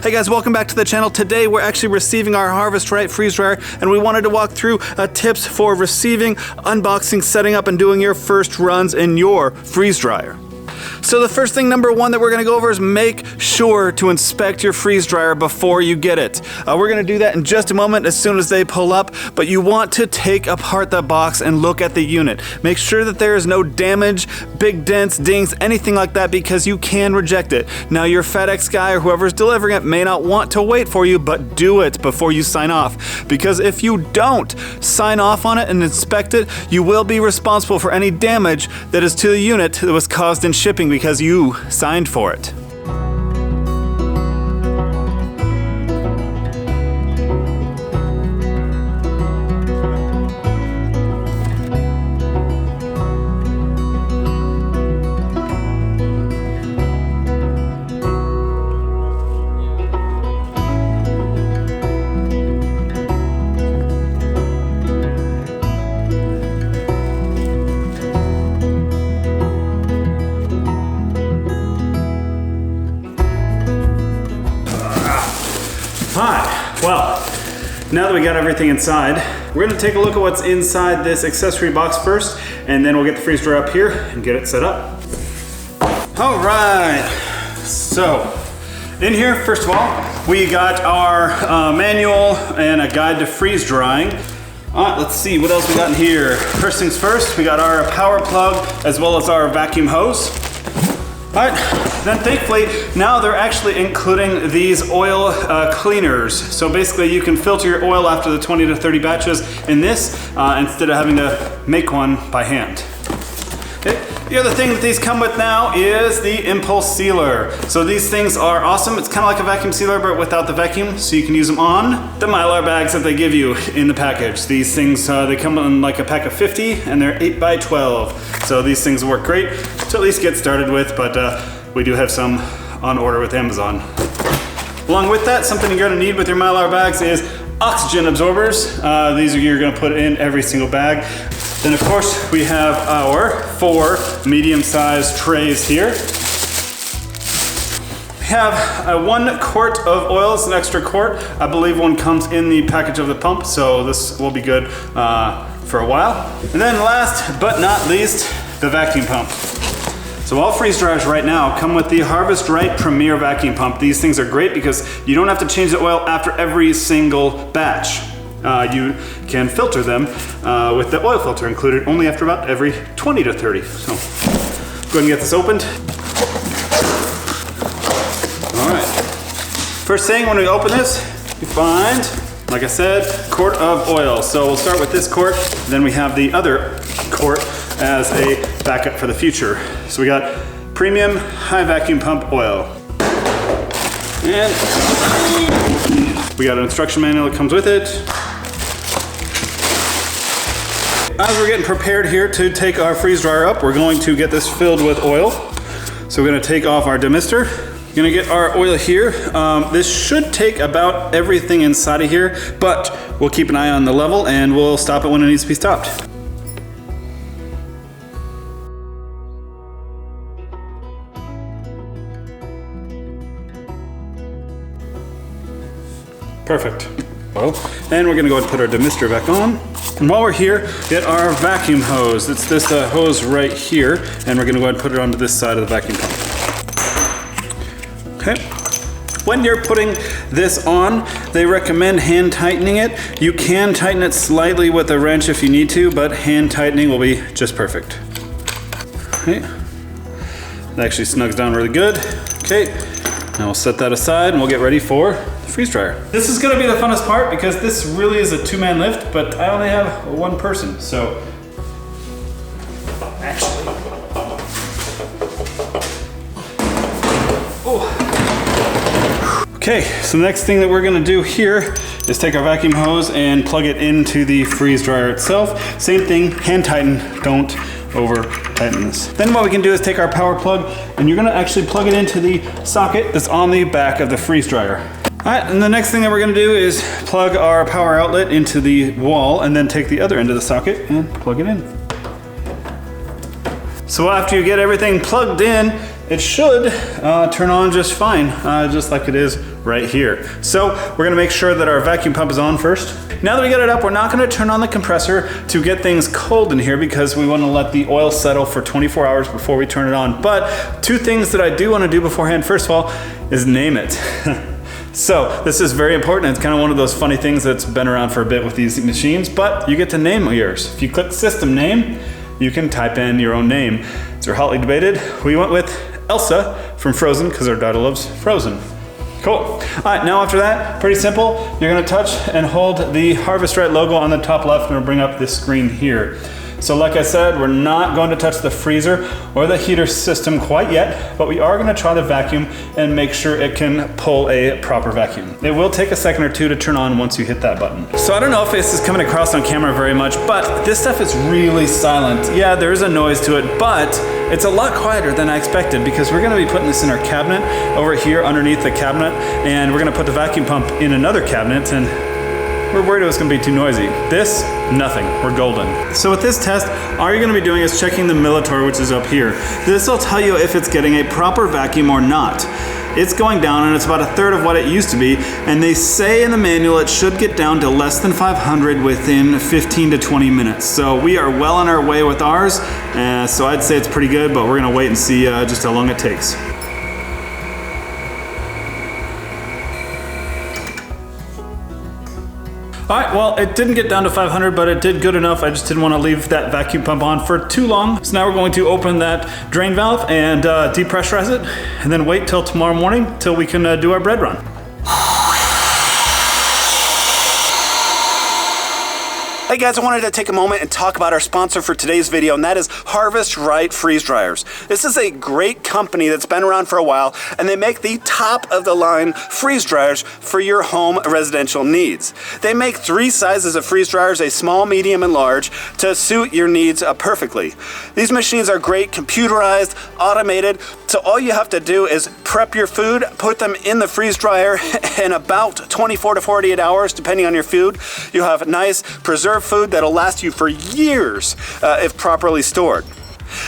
Hey guys, welcome back to the channel. Today we're actually receiving our Harvest Right freeze dryer, and we wanted to walk through tips for receiving, unboxing, setting up, and doing your first runs in your freeze dryer. So the first thing, number one, that we're gonna go over is make sure to inspect your freeze dryer before you get it. We're gonna do that in just a moment as soon as they pull up, but you want to take apart the box and look at the unit. Make sure that there is no damage, big dents, dings, anything like that, because you can reject it. Now your FedEx guy or whoever's delivering it may not want to wait for you, but do it before you sign off. Because if you don't sign off on it and inspect it, you will be responsible for any damage that is to the unit that was caused in shipping because you signed for it. Hi, well, now that we got everything inside, we're gonna take a look at what's inside this accessory box first, and then we'll get the freeze dryer up here and get it set up. All right, so in here, first of all, we got our manual and a guide to freeze drying. All right, let's see what else we got in here. First things first, we got our power plug as well as our vacuum hose. All right, then thankfully, now they're actually including these oil cleaners. So basically you can filter your oil after the 20 to 30 batches in this instead of having to make one by hand. Okay. The other thing that these come with now is the impulse sealer. So these things are awesome. It's kind of like a vacuum sealer, but without the vacuum, so you can use them on the Mylar bags that they give you in the package. These things, they come in like a pack of 50 and they're 8 by 12. So these things work great to at least get started with, but we do have some on order with Amazon. Along with that, something you're gonna need with your Mylar bags is oxygen absorbers. These are you're gonna put in every single bag. Then of course we have our 4 medium-sized trays here. We have 1 quart of oil. It's an extra quart. I believe one comes in the package of the pump, so this will be good for a while. And then last but not least, the vacuum pump. So all freeze dryers right now come with the Harvest Right Premier vacuum pump. These things are great because you don't have to change the oil after every single batch. You can filter them with the oil filter included only after about every 20 to 30. So go ahead and get this opened. All right. First thing when we open this, we find, like I said, a quart of oil. So we'll start with this quart, then we have the other quart as a backup for the future. So we got premium high vacuum pump oil. And we got an instruction manual that comes with it. As we're getting prepared here to take our freeze dryer up, we're going to get this filled with oil. So we're gonna take off our demister. Gonna get our oil here. This should take about everything inside of here, but we'll keep an eye on the level and we'll stop it when it needs to be stopped. Perfect. Well, and we're gonna go ahead and put our demister back on. And while we're here, get our vacuum hose. It's this hose right here, and we're gonna go ahead and put it onto this side of the vacuum pump. Okay. When you're putting this on, they recommend hand tightening it. You can tighten it slightly with a wrench if you need to, but hand tightening will be just perfect. Okay. It actually snugs down really good. Okay. Now we'll set that aside and we'll get ready for the freeze dryer. This is gonna be the funnest part because this really is a 2-man lift, but I only have 1 person, so actually. Oh. Okay, so the next thing that we're gonna do here is take our vacuum hose and plug it into the freeze dryer itself. Same thing, hand tighten, don't over tighten this. Then what we can do is take our power plug and you're gonna actually plug it into the socket that's on the back of the freeze dryer. All right, and the next thing that we're gonna do is plug our power outlet into the wall and then take the other end of the socket and plug it in. So after you get everything plugged in, it should turn on just fine, just like it is right here. So we're gonna make sure that our vacuum pump is on first. Now that we got it up, we're not gonna turn on the compressor to get things cold in here because we wanna let the oil settle for 24 hours before we turn it on. But two things that I do wanna do beforehand, first of all, is name it. So this is very important. It's kind of one of those funny things that's been around for a bit with these machines, but you get to name yours. If you click system name, you can type in your own name. It's hotly debated. We went with Elsa from Frozen because our daughter loves Frozen. Cool. All right, now after that, pretty simple. You're gonna touch and hold the Harvest Right logo on the top left and it'll bring up this screen here. So like I said, we're not going to touch the freezer or the heater system quite yet, but we are gonna try the vacuum and make sure it can pull a proper vacuum. It will take a second or two to turn on once you hit that button. So I don't know if this is coming across on camera very much, but this stuff is really silent. Yeah, there is a noise to it, but it's a lot quieter than I expected because we're gonna be putting this in our cabinet over here underneath the cabinet, and we're gonna put the vacuum pump in another cabinet, and we're worried it was gonna be too noisy. This, nothing, we're golden. So with this test, all you're gonna be doing is checking the milliliter, which is up here. This will tell you if it's getting a proper vacuum or not. It's going down and it's about a third of what it used to be, and they say in the manual it should get down to less than 500 within 15 to 20 minutes. So we are well on our way with ours, so I'd say it's pretty good, but we're gonna wait and see just how long it takes. All right, well, it didn't get down to 500, but it did good enough. I just didn't want to leave that vacuum pump on for too long. So now we're going to open that drain valve and depressurize it, and then wait till tomorrow morning till we can do our bread run. Hey guys, I wanted to take a moment and talk about our sponsor for today's video, and that is Harvest Right freeze dryers. This is a great company that's been around for a while, and they make the top of the line freeze dryers for your home residential needs. They make 3 sizes of freeze dryers, a small, medium, and large, to suit your needs perfectly. These machines are great, computerized, automated, so all you have to do is prep your food, put them in the freeze dryer in about 24 to 48 hours, depending on your food. You have nice, preserved food that'll last you for years if properly stored.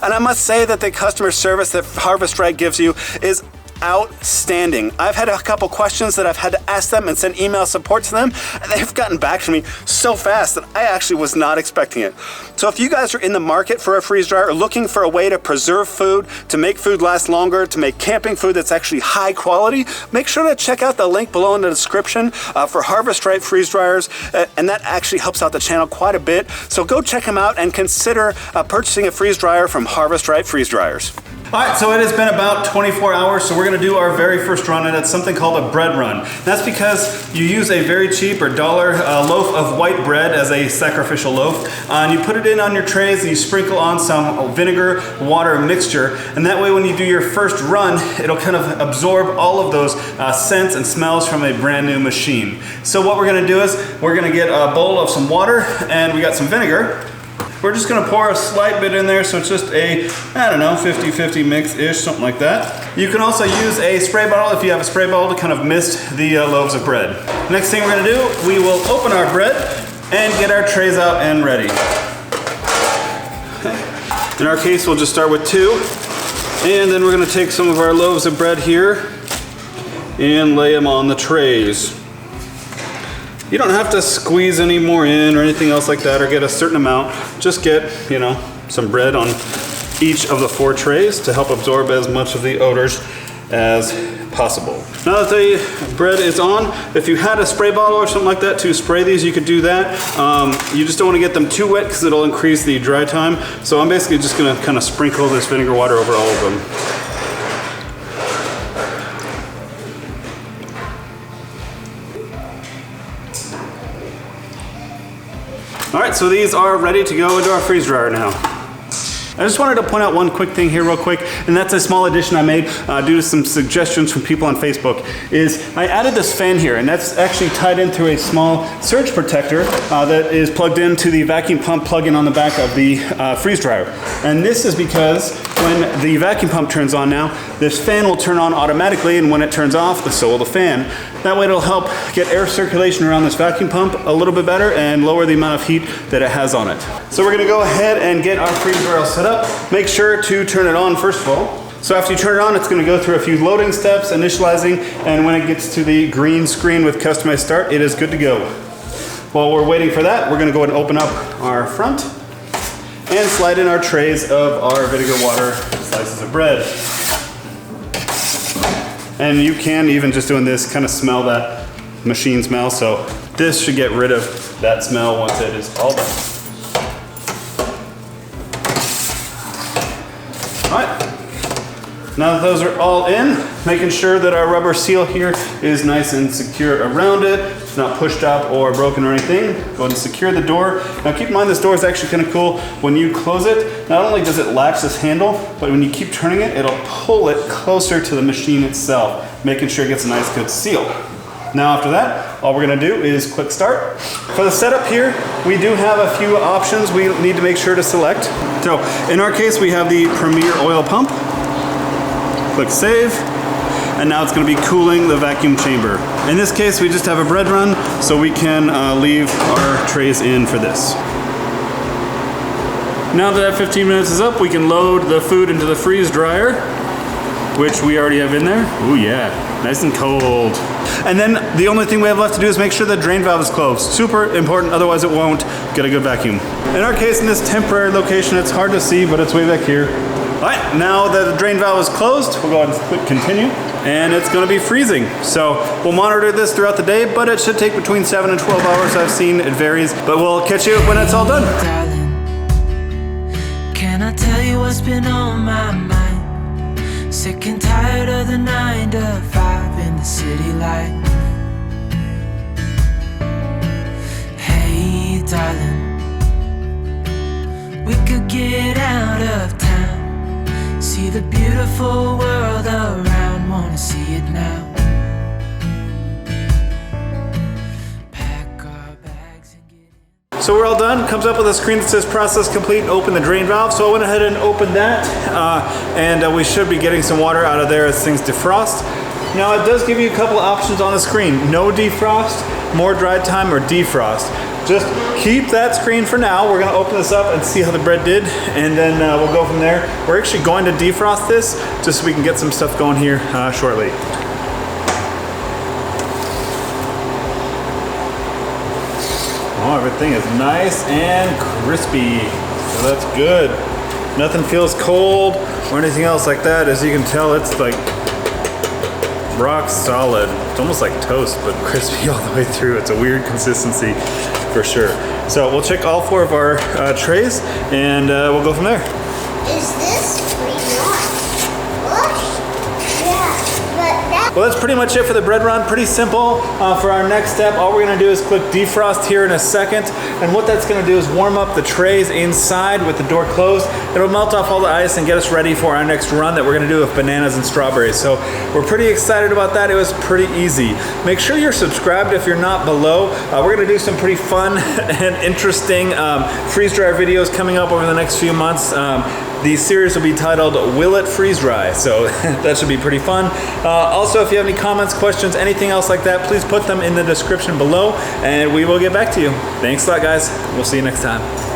And I must say that the customer service that Harvest Right gives you is outstanding. I've had a couple questions that I've had to ask them and send email support to them, and they've gotten back to me so fast that I actually was not expecting it. So if you guys are in the market for a freeze dryer or looking for a way to preserve food, to make food last longer, to make camping food that's actually high quality, make sure to check out the link below in the description for Harvest Right freeze dryers, and that actually helps out the channel quite a bit. So go check them out and consider purchasing a freeze dryer from Harvest Right freeze dryers. All right, so it has been about 24 hours, so we're gonna do our very first run, and it's something called a bread run. That's because you use a very cheap or dollar loaf of white bread as a sacrificial loaf, and you put it in on your trays and you sprinkle on some vinegar, water mixture, and that way when you do your first run, it'll kind of absorb all of those scents and smells from a brand new machine. So what we're gonna do is, we're gonna get a bowl of some water, and we got some vinegar. We're just gonna pour a slight bit in there, so it's just a, I don't know, 50-50 mix-ish, something like that. You can also use a spray bottle if you have a spray bottle to kind of mist the loaves of bread. Next thing we're gonna do, we will open our bread and get our trays out and ready. In our case, we'll just start with 2, and then we're gonna take some of our loaves of bread here and lay them on the trays. You don't have to squeeze any more in or anything else like that or get a certain amount. Just get, you know, some bread on each of the 4 trays to help absorb as much of the odors as possible. Now that the bread is on, if you had a spray bottle or something like that to spray these, you could do that. You just don't want to get them too wet because it'll increase the dry time. So I'm basically just going to kind of sprinkle this vinegar water over all of them. All right, so these are ready to go into our freeze dryer now. I just wanted to point out one quick thing here real quick, and that's a small addition I made due to some suggestions from people on Facebook, is I added this fan here, and that's actually tied in through a small surge protector that is plugged into the vacuum pump plug-in on the back of the freeze dryer. And this is because when the vacuum pump turns on now, this fan will turn on automatically, and when it turns off, so will the fan. That way it'll help get air circulation around this vacuum pump a little bit better and lower the amount of heat that it has on it. So we're gonna go ahead and get our freeze dryer set up. Make sure to turn it on first of all. So after you turn it on, it's gonna go through a few loading steps, initializing, and when it gets to the green screen with customized start, it is good to go. While we're waiting for that, we're gonna go ahead and open up our front and slide in our trays of our vinegar water slices of bread. And you can, even just doing this, kind of smell that machine smell, so this should get rid of that smell once it is all done. All right, now that those are all in, making sure that our rubber seal here is nice and secure around it. It's not pushed up or broken or anything. Go ahead and secure the door. Now keep in mind this door is actually kind of cool. When you close it, not only does it latch this handle, but when you keep turning it, it'll pull it closer to the machine itself, making sure it gets a nice good seal. Now after that, all we're gonna do is click start. For the setup here, we do have a few options we need to make sure to select. So in our case, we have the Premier oil pump. Click save, and now it's gonna be cooling the vacuum chamber. In this case, we just have a bread run, so we can leave our trays in for this. Now that 15 minutes is up, we can load the food into the freeze dryer, which we already have in there. Ooh yeah, nice and cold. And then the only thing we have left to do is make sure the drain valve is closed. Super important, otherwise it won't get a good vacuum. In our case, in this temporary location, it's hard to see, but it's way back here. All right, now that the drain valve is closed, we'll go ahead and click continue, and it's gonna be freezing. So we'll monitor this throughout the day, but it should take between 7 and 12 hours. I've seen it varies, but we'll catch you when it's all done. Darling, can I tell you what's been on my mind? Sick and tired of the 9 to 5 in the city life. Hey, darling, we could get out of town. See the beautiful world around, wanna see it now. Pack our bags and get in. So we're all done. Comes up with a screen that says process complete, open the drain valve. So I went ahead and opened that, and we should be getting some water out of there as things defrost. Now it does give you a couple of options on the screen. No defrost, more dry time, or defrost. Just keep that screen for now. We're gonna open this up and see how the bread did, and then we'll go from there. We're actually going to defrost this just so we can get some stuff going here shortly. Oh, everything is nice and crispy, so that's good. Nothing feels cold or anything else like that. As you can tell, it's like rock solid. It's almost like toast, but crispy all the way through. It's a weird consistency for sure. So we'll check all 4 of our trays, and we'll go from there. Is this free not? What? Yeah, but that. Well, that's pretty much it for the bread run. Pretty simple. For our next step, all we're gonna do is click defrost here in a second. And what that's gonna do is warm up the trays inside with the door closed. It'll melt off all the ice and get us ready for our next run that we're gonna do with bananas and strawberries. So we're pretty excited about that. It was pretty easy. Make sure you're subscribed if you're not below. We're gonna do some pretty fun and interesting freeze dryer videos coming up over the next few months. The series will be titled Will It Freeze Dry? So that should be pretty fun. Also, if you have any comments, questions, anything else like that, please put them in the description below and we will get back to you. Thanks a lot, guys. We'll see you next time.